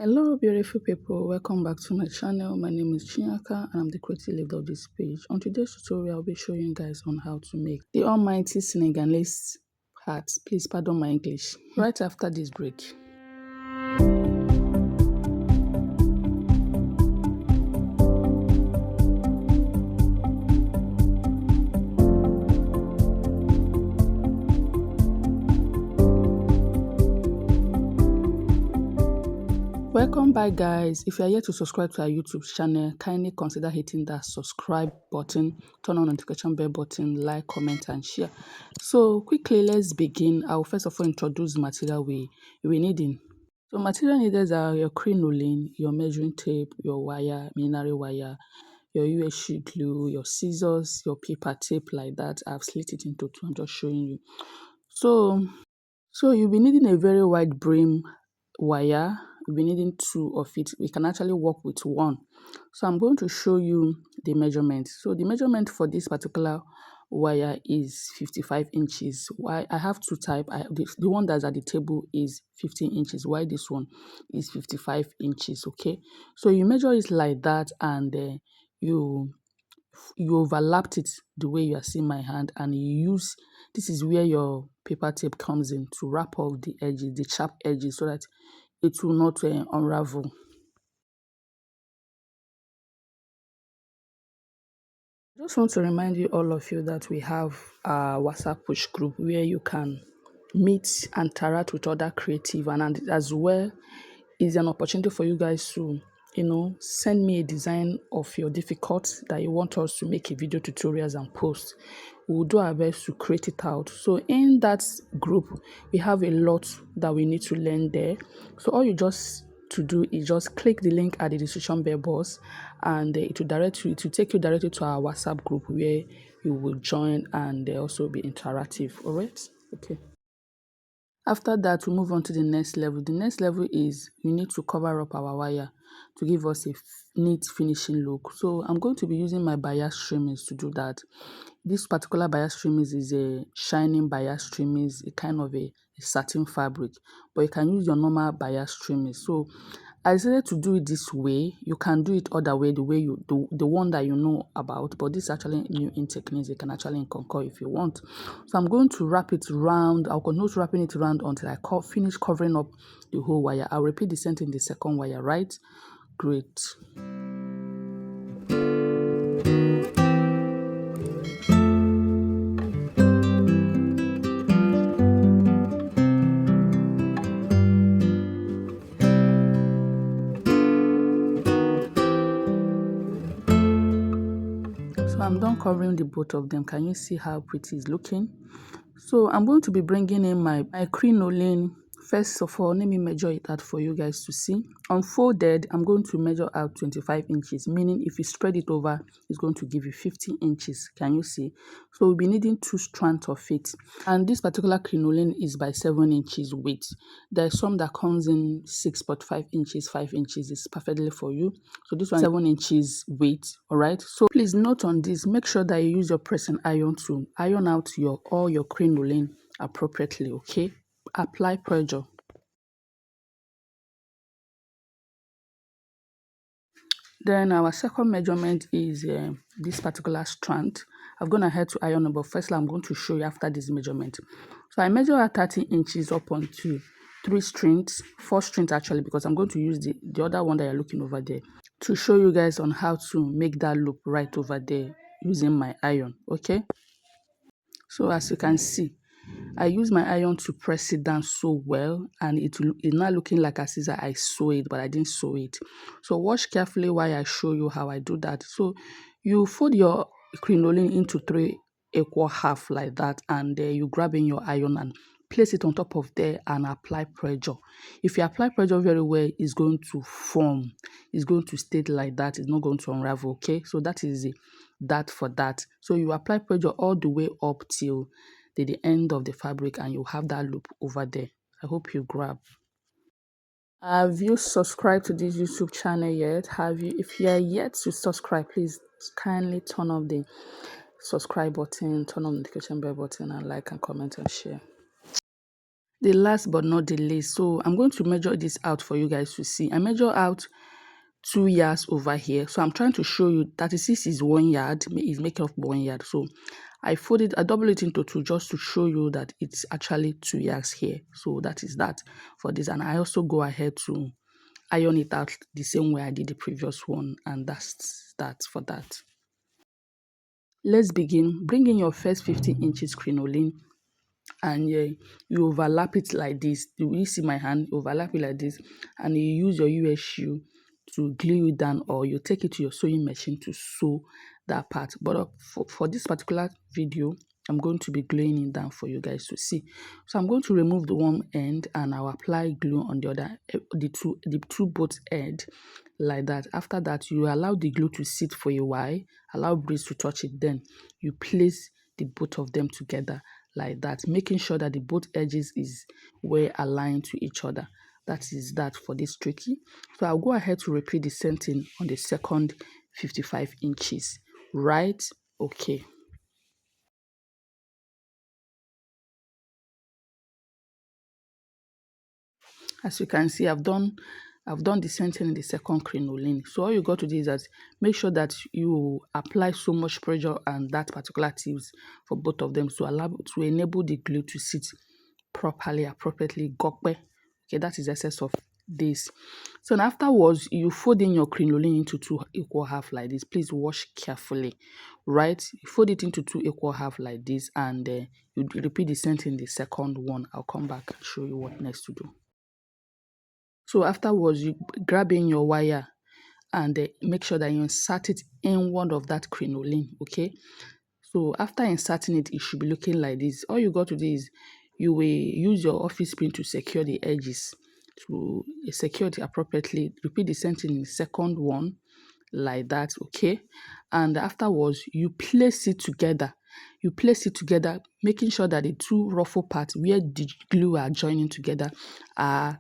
Hello beautiful people, welcome back to my channel. My name is Chinyaka and I'm the creative lead of this page. On today's tutorial, I'll be showing you guys on how to make the almighty senegales hat. Please pardon my English. Right after this break. Welcome back guys. If you are yet to subscribe to our YouTube channel, kindly consider hitting that subscribe button, turn on notification bell button, like, comment and share. So quickly let's begin. I will first of all introduce the material we needing. So material needed are your crinoline, your measuring tape, your wire, mineral wire, your UHC glue, your scissors, your paper tape like that. I've split it into two. I'm just showing you. So you'll be needing a very wide brim wire. You'll be needing two of it. We can actually work with one. So I'm going to show you the measurement. So the measurement for this particular wire is 55 inches. Why I have two type. The one that's at the table is 15 inches. Why this one is 55 inches. Okay. So you measure it like that and you overlapped it the way you are seeing my hand, and you use this is where your paper tape comes in to wrap off the edges, the sharp edges, so that it will not unravel. I just want to remind you, all of you, that we have a WhatsApp push group where you can meet and interact with other creative, and as well is an opportunity for you guys to send me a design of your difficult that you want us to make a video tutorials and post. We'll do our best to create it out. So in that group we have a lot that we need to learn there. So all you just to do is just click the link at the description box, and it will take you directly to our WhatsApp group where you will join and also be interactive. All right, okay. After that, we move on to the next level. The next level is we need to cover up our wire to give us a neat finishing look. So I'm going to be using my bias trimmings to do that. This particular bias trimmings is a shining bias trimmings, a kind of a satin fabric, but you can use your normal bias trimmings. So I decided to do it this way. You can do it other way, the way you do the one that you know about, but this is actually new in techniques. You can actually conquer if you want. So I'm going to wrap it around. I'll continue wrapping it around until I finish covering up the whole wire. I'll repeat the same thing in the second wire, right? Great. So I'm done covering the both of them. Can you see how pretty it's looking? So I'm going to be bringing in my crinoline. First of all, let me measure it out for you guys to see. Unfolded, I'm going to measure out 25 inches, meaning if you spread it over, it's going to give you 50 inches. Can you see? So we'll be needing 2 strands of it. And this particular crinoline is by 7 inches weight. There's some that comes in 6.5 inches, 5 inches is perfectly for you. So this one 7 inches weight. All right. So please note on this, make sure that you use your pressing iron to iron out all your crinoline appropriately. Okay. Apply pressure. Then our second measurement is this particular strand. I've gone ahead to iron, but first I'm going to show you after this measurement. So I measure at 30 inches up onto 3 strings, 4 strings actually, because I'm going to use the other one that you're looking over there to show you guys on how to make that loop right over there using my iron. Okay. So as you can see, I use my iron to press it down so well, and it's not looking like as if I sew it, but I didn't sew it. So watch carefully while I show you how I do that. So you fold your crinoline into 3 equal half like that, and you grab in your iron and place it on top of there and apply pressure. If you apply pressure very well, it's going to form. It's going to stay like that. It's not going to unravel. Okay, so that is it. That for that. So you apply pressure all the way up till the end of the fabric, and you have that loop over there. I hope you grab. Have you subscribed to this YouTube channel yet? If you are yet to subscribe, please kindly turn off the subscribe button, turn on the notification bell button, and like and comment and share. The last but not the least, so I'm going to measure this out for you guys to see. I measure out 2 yards over here. So I'm trying to show you 36 is 1 yard, is making up 1 yard. So I double it into two just to show you that it's actually 2 yards here. So that is that for this. And I also go ahead to iron it out the same way I did the previous one. And that's that for that. Let's begin. Bring in your first 15 inches crinoline, and you overlap it like this. You see my hand? Overlap it like this, and you use your USU to glue it down, or you take it to your sewing machine to sew that part. But for this particular video, I'm going to be gluing it down for you guys to see. So I'm going to remove the one end, and I'll apply glue on the other, the two both end, like that. After that, you allow the glue to sit for a while, allow breeze to touch it, then you place the both of them together like that, making sure that the both edges is well aligned to each other. That is that for this tricky. So I'll go ahead to repeat the same thing on the second 55 inches, right? Okay. As you can see, I've done the same thing in the second crinoline. So all you got to do is that make sure that you apply so much pressure on that particular tips for both of them to enable the glue to sit properly, appropriately. Gokpe. Okay, that is the essence of this. So now afterwards, you fold in your crinoline into two equal half like this. Please wash carefully, right? You fold it into two equal half like this, and you repeat the same thing in the second one. I'll come back and show you what next to do. So afterwards, you grab in your wire and make sure that you insert it in one of that crinoline, okay? So after inserting it, it should be looking like this. All you got to do is you will use your office pin to secure the edges, to secure it appropriately. Repeat the same thing in the second one, like that, okay? And afterwards, you place it together. You place it together, making sure that the two ruffle parts where the glue are joining together are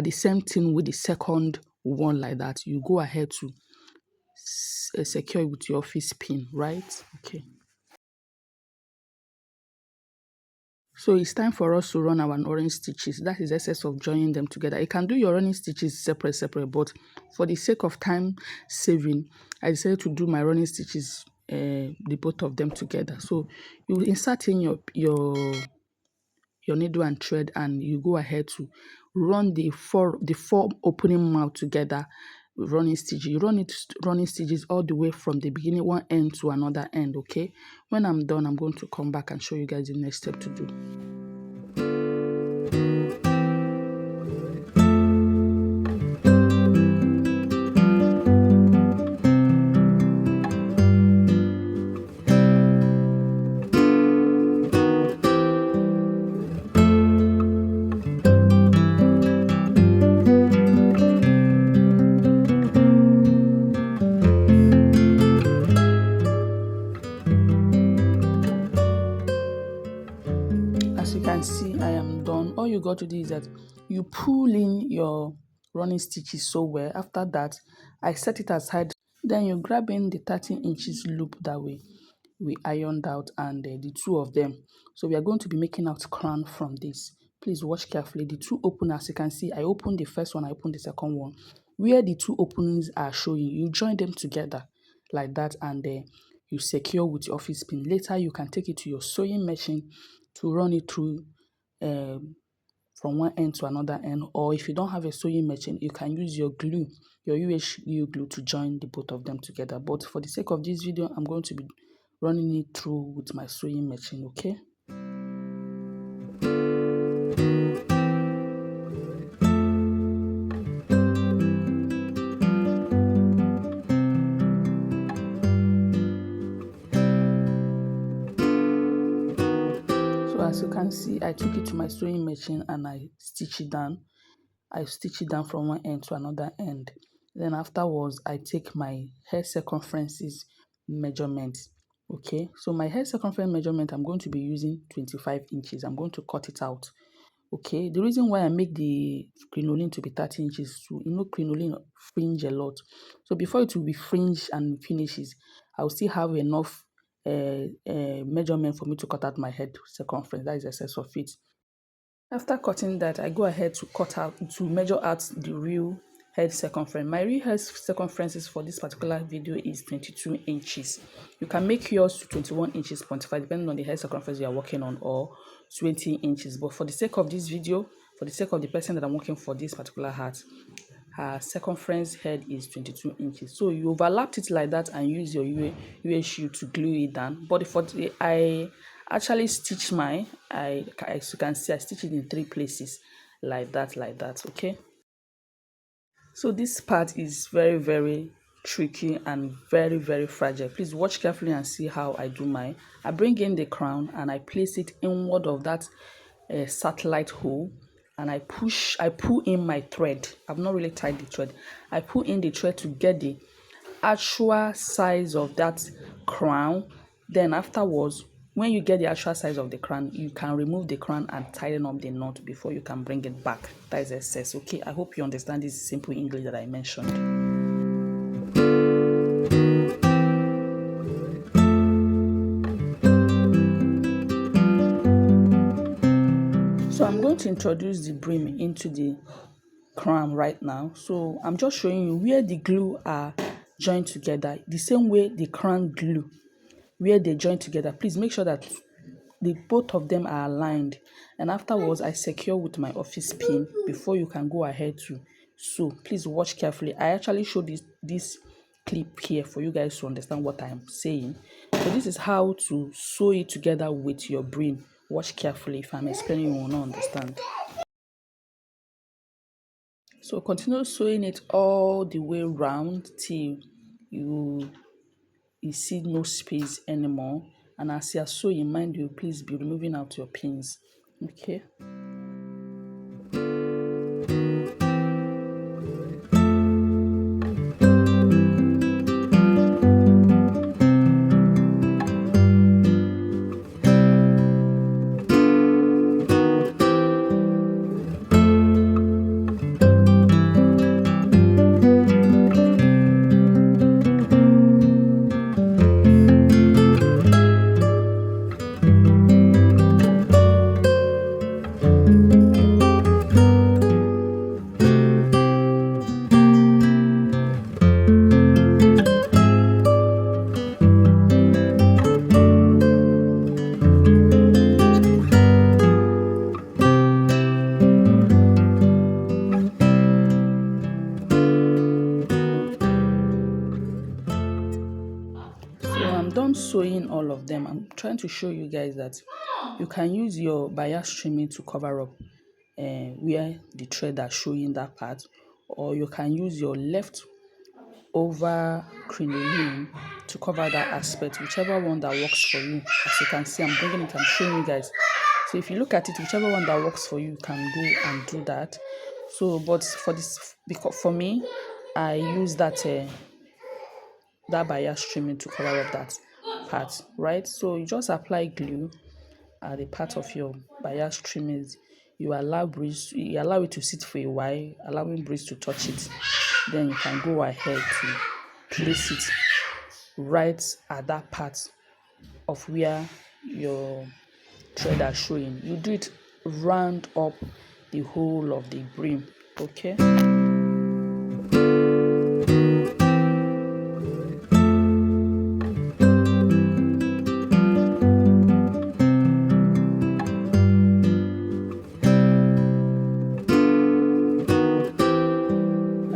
the same thing with the second one, like that. You go ahead to secure it with your office pin, right? Okay. So it's time for us to run our running stitches. That is the essence of joining them together. You can do your running stitches separate, but for the sake of time saving, I decided to do my running stitches, the both of them together. So you insert in your needle and thread, and you go ahead to run the four opening mouth together, running stitches. You run it running stitches all the way from the beginning one end to another end. Okay, when I'm done, I'm going to come back and show you guys the next step to do. As you can see, I am done. All you got to do is that you pull in your running stitches so well. After that, I set it aside. Then you grab in the 13 inches loop that we ironed out, and the two of them. So we are going to be making out crown from this. Please watch carefully. The two open, as you can see, I opened the first one, I opened the second one. Where the two openings are showing, you join them together like that, and you secure with your office pin. Later, you can take it to your sewing machine to run it through from one end to another end. Or if you don't have a sewing machine, you can use your glue, your UHU glue, to join the both of them together. But for the sake of this video, I'm going to be running it through with my sewing machine, okay? So as you can see, I took it to my sewing machine and I stitch it down. I stitch it down from one end to another end. Then afterwards, I take my hair circumferences measurement. Okay, so my hair circumference measurement, I'm going to be using 25 inches. I'm going to cut it out. Okay, the reason why I make the crinoline to be 30 inches, to, crinoline fringe a lot. So before it will be fringe and finishes, I'll still have enough measurement for me to cut out my head circumference. That is the excess of it. After cutting that, I go ahead to measure out the real head circumference. My real head circumference for this particular video is 22 inches. You can make yours to 21 inches 0.5 depending on the head circumference you are working on, or 20 inches. But for the sake of this video, for the sake of the person that I'm working for this particular hat, her circumference head is 22 inches. So you overlapped it like that and use your UHU to glue it down. But for the, I actually stitch mine. As you can see, I stitch it in 3 places like that. Okay. So this part is very tricky and very fragile. Please watch carefully and see how I do mine. I bring in the crown and I place it inward of that satellite hole, and I pull in my thread. I've not really tied the thread. I pull in the thread to get the actual size of that crown. Then afterwards, when you get the actual size of the crown, you can remove the crown and tighten up the knot before you can bring it back. That is excess. Okay, I hope you understand this simple English that I mentioned. So I'm going to introduce the brim into the crown right now. So I'm just showing you where the glue are joined together, the same way the crown glue, where they join together. Please make sure that the both of them are aligned, and afterwards I secure with my office pin before you can go ahead to sew. Please watch carefully. I actually show this clip here for you guys to understand what I'm saying. So this is how to sew it together with your brim. Watch carefully. If I'm explaining, you will not understand. So continue sewing it all the way round till you see no space anymore. And as you are sewing, mind you, please be removing out your pins. Okay. I'm done sewing all of them. I'm trying to show you guys that you can use your bias trimming to cover up where the thread are showing that part, or you can use your left over crinoline to cover that aspect, whichever one that works for you. As you can see, I'm bringing it, I'm showing you guys. So if you look at it, whichever one that works for you, you can go and do that. So but for this, because for me, I use that bias trimming to cover up that part, right? So you just apply glue at the part of your bias trimming. You allow it to sit for a while, allowing breeze to touch it. Then you can go ahead to place it right at that part of where your thread are showing. You do it round up the whole of the brim. Okay.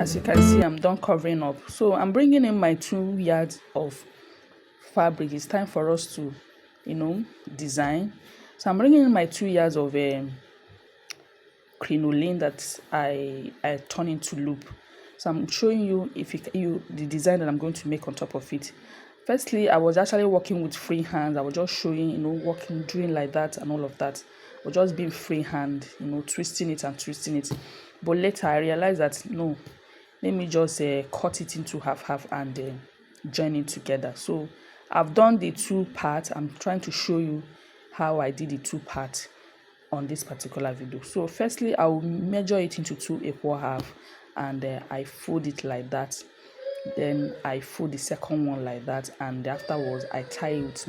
As you can see, I'm done covering up. So I'm bringing in my 2 yards of fabric. It's time for us to, design. So I'm bringing in my 2 yards of crinoline that I turn into loop. So I'm showing you the design that I'm going to make on top of it. Firstly, I was actually working with free hands. I was just showing, doing like that and all of that. I was just being free hand, twisting it and twisting it. But later I realized that no, let me just cut it into half and join it together. So I've done the 2 parts. I'm trying to show you how I did the 2 parts on this particular video. So firstly, I will measure it into 2 equal half, and I fold it like that. Then I fold the second one like that, and afterwards I tie it with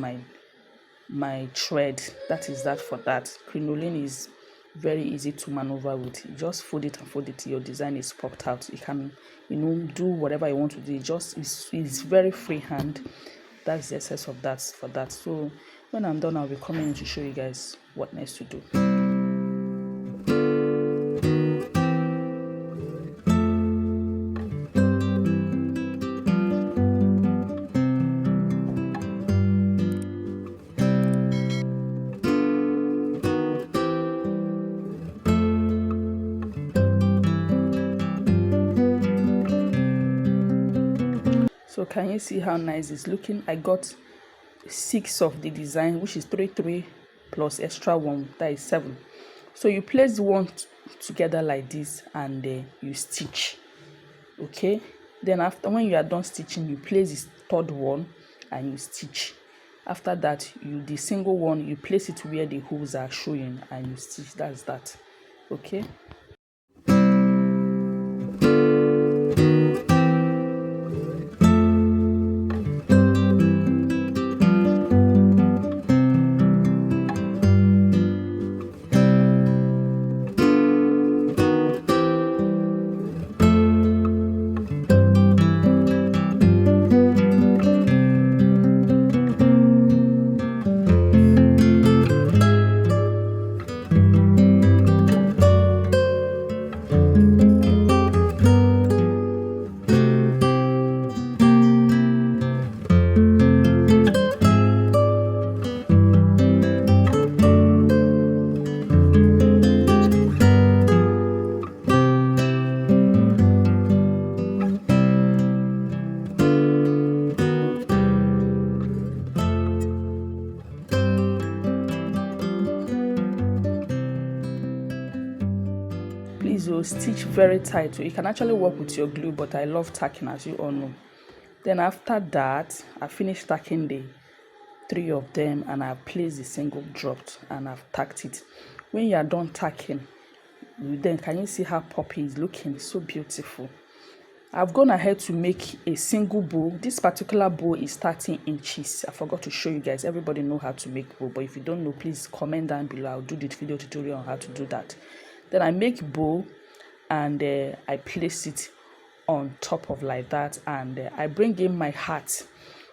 my thread. That is that for that. Crinoline is very easy to maneuver with. You just fold it and fold it till your design is popped out. You can, do whatever you want to do. It's very freehand. That's the essence of that for that. So when I'm done, I'll be coming in to show you guys what next to do. So can you see how nice it's looking? I got 6 of the design, which is 3 plus extra 1, that is 7. So you place the one together like this, and you stitch. Okay, then after, when you are done stitching, you place the third one and you stitch. After that, the single one, you place it where the holes are showing and you stitch. That's that. Okay. Please stitch very tight. So you can actually work with your glue, but I love tacking, as you all know. Then after that, I finished tacking the 3 of them, and I've placed the single dropped and I've tacked it. When you are done tacking, then can you see how poppy is looking? So beautiful. I've gone ahead to make a single bow. This particular bow is 13 inches. I forgot to show you guys. Everybody know how to make bow, but if you don't know, please comment down below. I'll do the video tutorial on how to do that. Then I make bow, and I place it on top of like that, and I bring in my hat.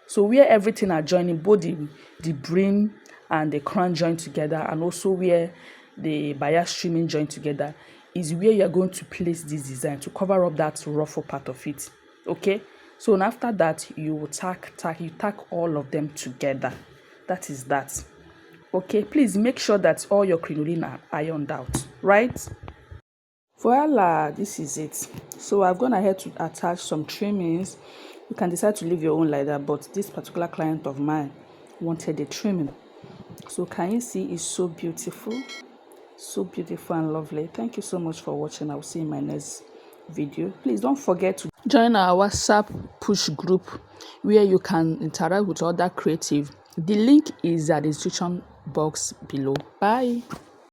So where everything are joining, both the brim and the crown join together, and also where the bias trimming join together, is where you're going to place this design to cover up that ruffle part of it. Okay, so after that, you will tack all of them together. That is that. Okay, please make sure that all your crinoline are ironed out, right? Voila, this is it. So I've gone ahead to attach some trimmings. You can decide to leave your own like that, but this particular client of mine wanted a trimming. So can you see it's so beautiful and lovely. Thank you so much for watching. I'll see you in my next video. Please don't forget to join our WhatsApp push group where you can interact with other creative. The link is at the description box below. Bye.